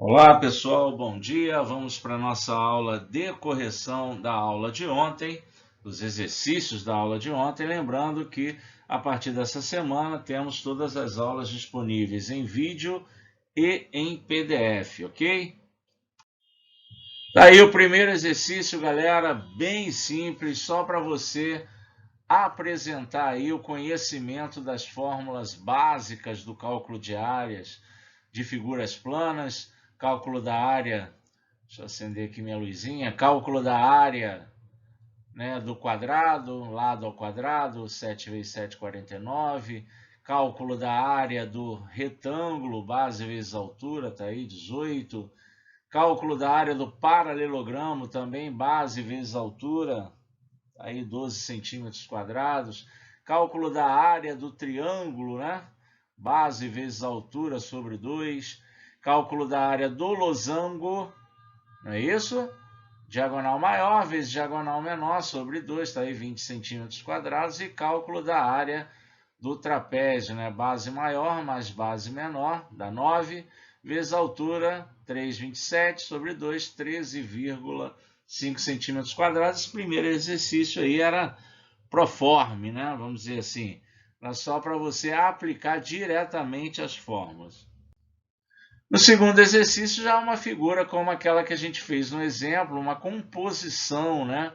Olá pessoal, bom dia. Vamos para a nossa aula de correção da aula de ontem, dos exercícios da aula de ontem. Lembrando que a partir dessa semana temos todas as aulas disponíveis em vídeo e em PDF, ok? Daí o primeiro exercício, galera, bem simples, só para você apresentar aí o conhecimento das fórmulas básicas do cálculo de áreas de figuras planas, cálculo da área. Deixa eu acender aqui minha luzinha. Cálculo da área, né, do quadrado, lado ao quadrado, 7 vezes 7, 49. Cálculo da área do retângulo, base vezes altura, tá aí, 18. Cálculo da área do paralelogramo, também base vezes altura, tá aí 12 centímetros quadrados. Cálculo da área do triângulo, né? Base vezes altura sobre 2. Cálculo da área do losango, não é isso? Diagonal maior vezes diagonal menor sobre 2, está aí 20 centímetros quadrados. E cálculo da área do trapézio, né? Base maior mais base menor, dá 9, vezes altura, 3,27 sobre 2, 13,5 centímetros quadrados. Esse primeiro exercício aí era proforme, né? Vamos dizer assim, era só para você aplicar diretamente as fórmulas. No segundo exercício, já uma figura como aquela que a gente fez no exemplo, uma composição, né,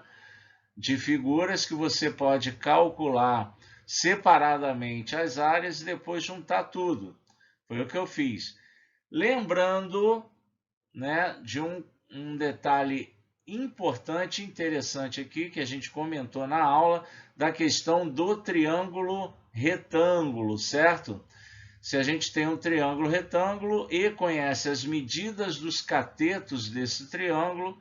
de figuras que você pode calcular separadamente as áreas e depois juntar tudo. Foi o que eu fiz. Lembrando, né, de um detalhe importante e interessante aqui, que a gente comentou na aula, da questão do triângulo retângulo, certo? Se a gente tem um triângulo retângulo e conhece as medidas dos catetos desse triângulo,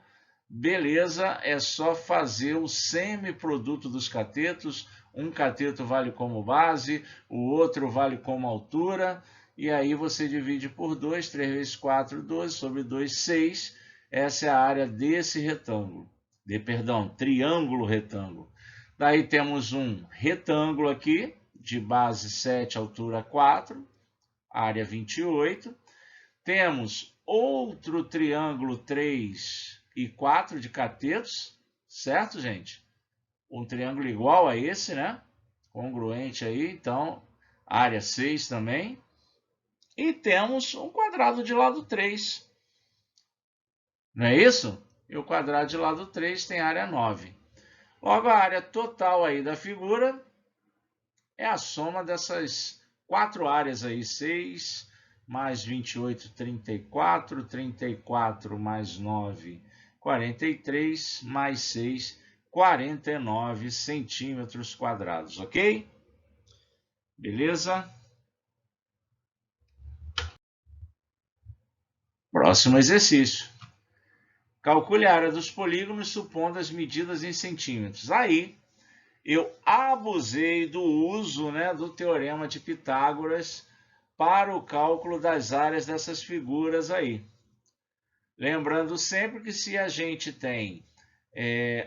beleza, é só fazer o semiproduto dos catetos. Um cateto vale como base, o outro vale como altura, e aí você divide por 2, 3 vezes 4, 12, sobre 2, 6. Essa é a área desse retângulo, triângulo retângulo. Daí temos um retângulo aqui, de base 7, altura 4, área 28. Temos outro triângulo 3 e 4 de catetos, certo, gente? Um triângulo igual a esse, né? Congruente aí, então, área 6 também. E temos um quadrado de lado 3, não é isso? E o quadrado de lado 3 tem área 9. Logo, a área total aí da figura é a soma dessas quatro áreas aí, 6 mais 28, 34, 34 mais 9, 43, mais 6, 49 centímetros quadrados, ok? Beleza? Próximo exercício. Calcule a área dos polígonos supondo as medidas em centímetros. Aí, eu abusei do uso, né, do teorema de Pitágoras para o cálculo das áreas dessas figuras aí. Lembrando sempre que se a gente tem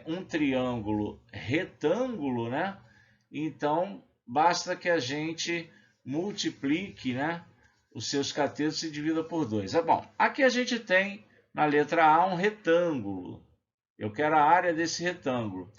um triângulo retângulo, né, então basta que a gente multiplique, né, os seus catetos e divida por 2. Bom, aqui a gente tem na letra A um retângulo. Eu quero a área desse retângulo.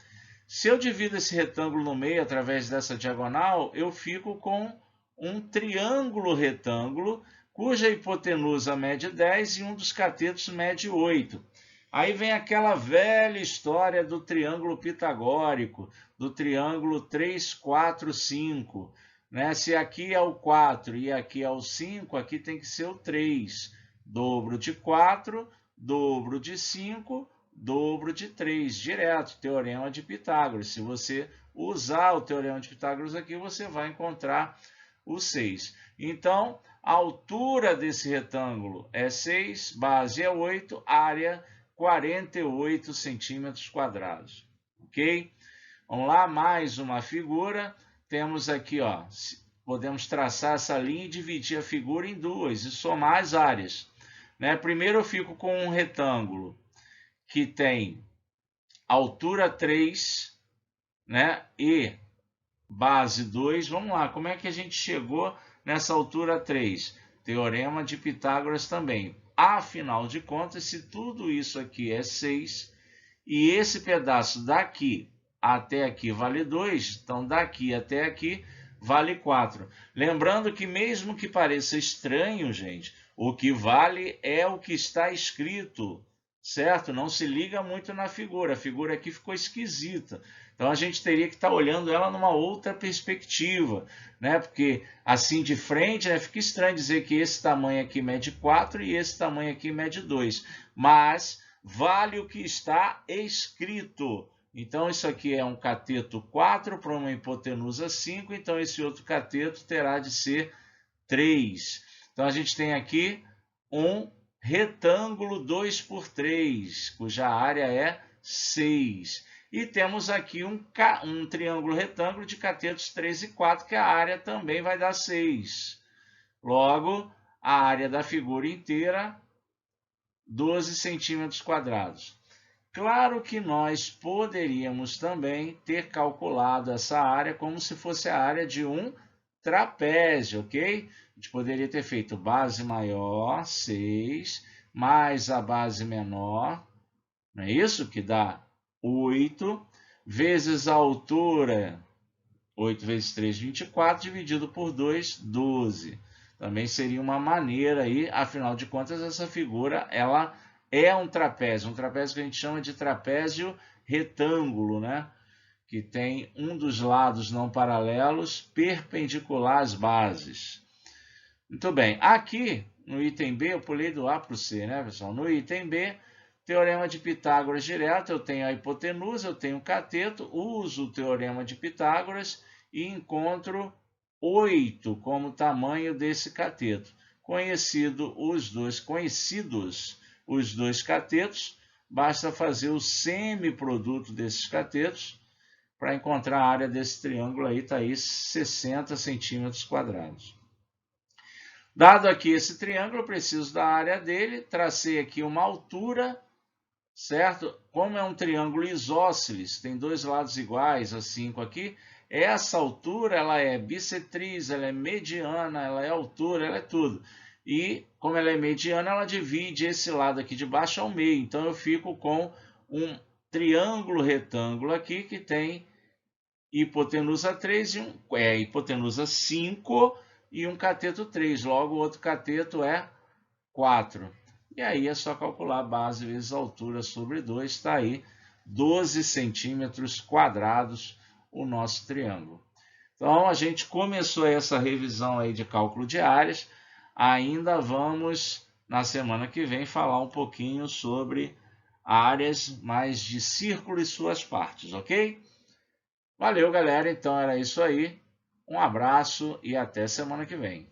Se eu divido esse retângulo no meio através dessa diagonal, eu fico com um triângulo retângulo, cuja hipotenusa mede 10 e um dos catetos mede 8. Aí vem aquela velha história do triângulo pitagórico, do triângulo 3, 4, 5. Né? Se aqui é o 4 e aqui é o 5, aqui tem que ser o 3. Dobro de 4, dobro de 5, dobro de 3, direto, teorema de Pitágoras. Se você usar o teorema de Pitágoras aqui, você vai encontrar o 6. Então, a altura desse retângulo é 6, base é 8, área 48 centímetros quadrados. Ok? Vamos lá, mais uma figura. Temos aqui, ó, podemos traçar essa linha e dividir a figura em duas e somar as áreas. Né? Primeiro eu fico com um retângulo que tem altura 3, né, e base 2. Vamos lá, como é que a gente chegou nessa altura 3? Teorema de Pitágoras também. afinal de contas, se tudo isso aqui é 6 e esse pedaço daqui até aqui vale 2, então daqui até aqui vale 4. Lembrando que mesmo que pareça estranho, gente, o que vale é o que está escrito, certo? Não se liga muito na figura, a figura aqui ficou esquisita. Então a gente teria que estar olhando ela numa outra perspectiva, né? Porque assim de frente, né, fica estranho dizer que esse tamanho aqui mede 4 e esse tamanho aqui mede 2. Mas vale o que está escrito. Então isso aqui é um cateto 4 para uma hipotenusa 5, então esse outro cateto terá de ser 3. Então a gente tem aqui um retângulo 2 por 3, cuja área é 6. E temos aqui um triângulo retângulo de catetos 3 e 4, que a área também vai dar 6. Logo, a área da figura inteira, 12 centímetros quadrados. Claro que nós poderíamos também ter calculado essa área como se fosse a área de um trapézio, ok? A gente poderia ter feito base maior, 6, mais a base menor, não é isso? Que dá 8, vezes a altura, 8 vezes 3, 24, dividido por 2, 12. Também seria uma maneira aí, afinal de contas, essa figura, ela é um trapézio que a gente chama de trapézio retângulo, né? Que tem um dos lados não paralelos perpendicular às bases. Muito bem, aqui no item B, eu pulei do A para o C, né, pessoal? No item B, teorema de Pitágoras direto, eu tenho a hipotenusa, eu tenho o cateto, uso o teorema de Pitágoras e encontro 8 como tamanho desse cateto. Conhecidos os dois catetos, basta fazer o semiproduto desses catetos para encontrar a área desse triângulo aí, está aí 60 centímetros quadrados. Dado aqui esse triângulo, eu preciso da área dele, tracei aqui uma altura, certo? Como é um triângulo isósceles, tem dois lados iguais, a 5 aqui, essa altura ela é bissetriz, ela é mediana, ela é altura, ela é tudo. E como ela é mediana, ela divide esse lado aqui de baixo ao meio. Então eu fico com um triângulo retângulo aqui que tem hipotenusa 3 e hipotenusa 5 e um cateto 3. Logo o outro cateto é 4. E aí é só calcular a base vezes a altura sobre 2, está aí 12 centímetros quadrados o nosso triângulo. Então a gente começou essa revisão aí de cálculo de áreas, ainda vamos na semana que vem falar um pouquinho sobre áreas mais de círculo e suas partes, ok? Valeu, galera, então era isso aí, um abraço e até semana que vem.